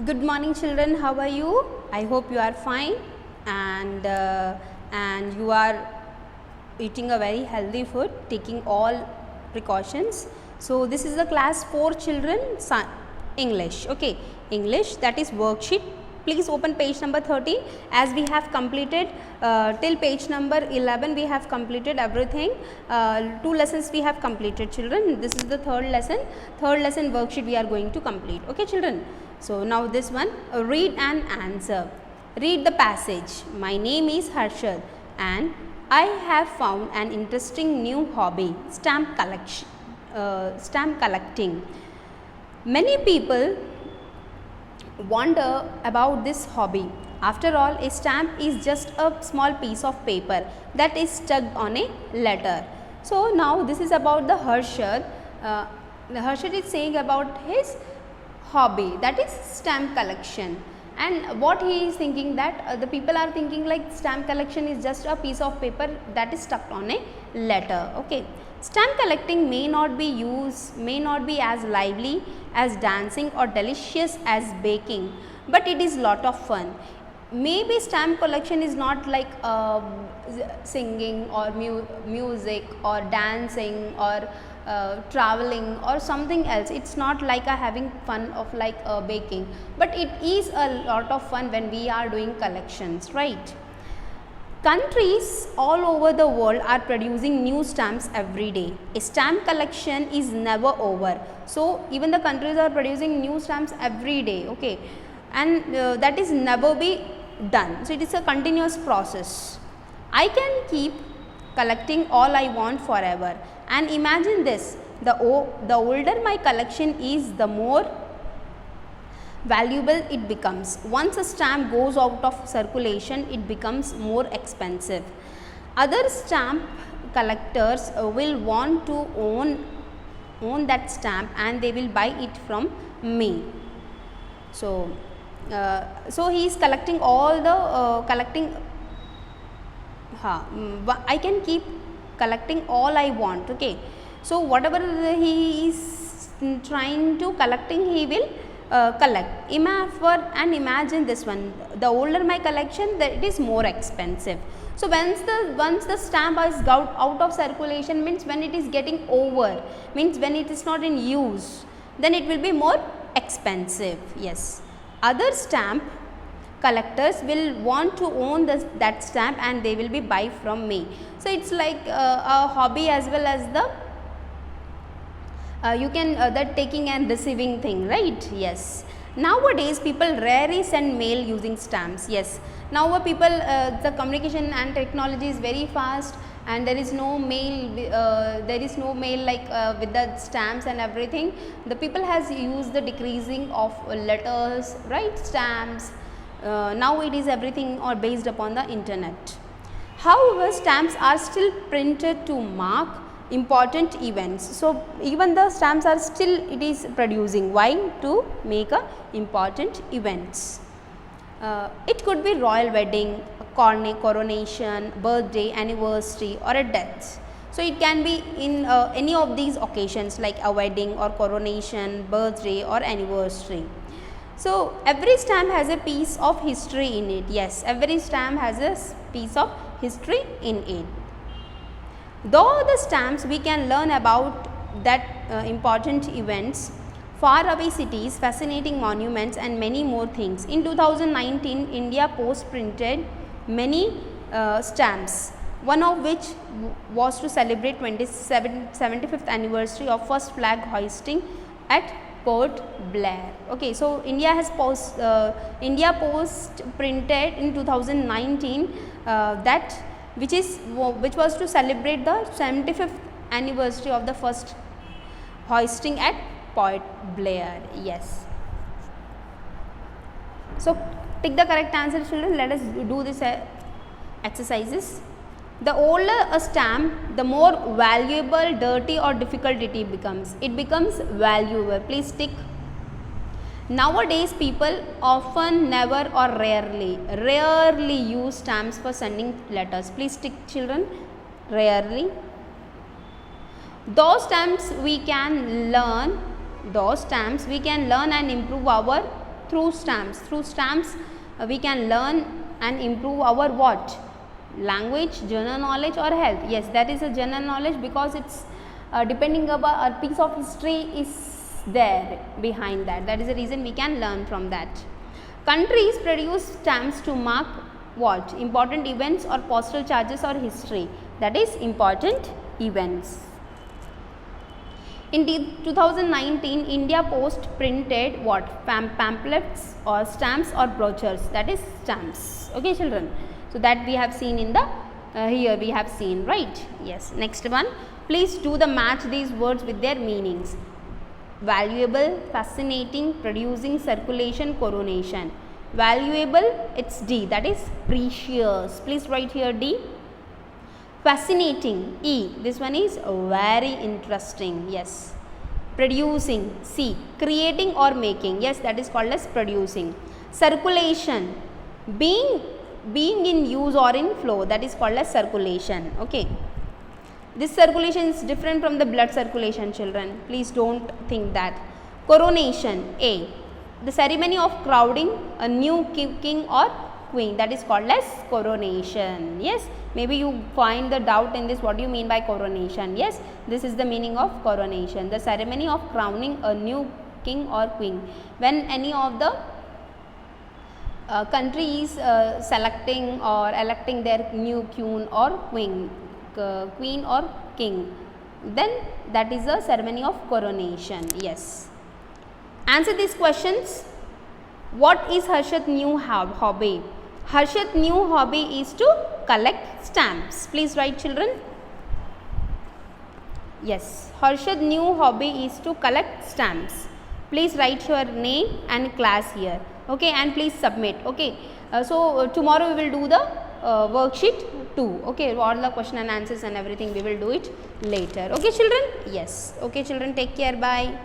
Good morning children, how are you? I hope you are fine and you are eating a very healthy food, taking all precautions. So this is the class 4 children English, okay, English, that is worksheet. Please open page number 30 as we have completed till page number 11 we have completed everything. 2 lessons we have completed children. This is the third lesson worksheet we are going to complete, okay children. So now this one, read and answer. Read the passage. My name is Harshad and I have found an interesting new hobby, stamp collecting. Many people wonder about this hobby. After all, a stamp is just a small piece of paper that is stuck on a letter. So now this is about the Harshad. Harshad is saying about his hobby, that is stamp collection, and what he is thinking that the people are thinking like stamp collection is just a piece of paper that is stuck on a letter. Okay, stamp collecting may not be as lively as dancing or delicious as baking, but it is lot of fun. Maybe stamp collection is not like singing or music or dancing or traveling or something else. It's not like having fun of like baking, but it is a lot of fun when we are doing collections, right? Countries all over the world are producing new stamps every day. A stamp collection is never over. So even the countries are producing new stamps every day, okay, and that is never be done. So it is a continuous process. I can keep collecting all I want forever. And imagine this, the older my collection is, the more valuable it becomes. Once a stamp goes out of circulation, it becomes more expensive. Other stamp collectors will want to own that stamp and they will buy it from me. So he is collecting all the I can keep collecting all I want, okay. So whatever he is trying to collecting, he will collect. Imagine this one, the older my collection, that it is more expensive. So once the stamp is out of circulation, means when it is getting over, means when it is not in use, then it will be more expensive. Yes, other stamp collectors will want to own that stamp and they will be buy from me. So it's like a hobby as well as the you can that taking and receiving thing, right? Yes, nowadays people rarely send mail using stamps. Yes, now people the communication and technology is very fast and there is no mail like with the stamps and everything. The people has used the decreasing of letters, right, stamps. Now it is everything or based upon the internet. However, stamps are still printed to mark important events. So even the stamps are still it is producing. Why? To make important events. It could be royal wedding, coronation, birthday, anniversary or a death. So it can be in any of these occasions like a wedding or coronation, birthday or anniversary. So every stamp has a piece of history in it. Yes, every stamp has a piece of history in it. Though the stamps we can learn about that important events, far away cities, fascinating monuments and many more things. In 2019, India Post printed many stamps, one of which was to celebrate 75th anniversary of first flag hoisting at Port Blair. Okay, so India Post printed in 2019 that which was to celebrate the 75th anniversary of the first hoisting at Port Blair. Yes. So take the correct answer, children. Let us do this exercises. The older a stamp, the more valuable, dirty or difficult it becomes. It becomes valuable. Please tick. Nowadays people often, never or rarely use stamps for sending letters. Please tick children. Rarely. Those stamps we can learn and improve our Through stamps. Through stamps we can learn and improve our what? Language, general knowledge or health. Yes, that is a general knowledge because it's depending upon a piece of history is there behind that. That is the reason we can learn from that. Countries produce stamps to mark what? Important events or postal charges or history. That is important events. In 2019, India Post printed what? Pamphlets or stamps or brochures. That is stamps. Okay, children. So that we have seen in the here we have seen, right? Yes. Next one. Please do the match these words with their meanings. Valuable, fascinating, producing, circulation, coronation. Valuable, it's D, that is precious. Please write here D. Fascinating, E, this one is very interesting. Yes. Producing, C, creating or making. Yes, that is called as producing. Circulation, being in use or in flow, that is called as circulation. Okay. This circulation is different from the blood circulation, children. Please don't think that. Coronation, A, the ceremony of crowning a new king or queen, that is called as coronation. Yes, maybe you find the doubt in this, what do you mean by coronation? Yes, this is the meaning of coronation, the ceremony of crowning a new king or queen. When any of the country is selecting or electing their new queen or queen or king, then that is a ceremony of coronation. Yes. Answer these questions. What is Harshad's new hobby? Harshad's new hobby is to collect stamps. Please write, children. Yes, Harshad's new hobby is to collect stamps. Please write your name and class here. Okay, and please submit. Okay, so tomorrow we will do the worksheet 2. Okay, all the question and answers and everything we will do it later. Okay, children. Yes. Okay, children. Take care. Bye.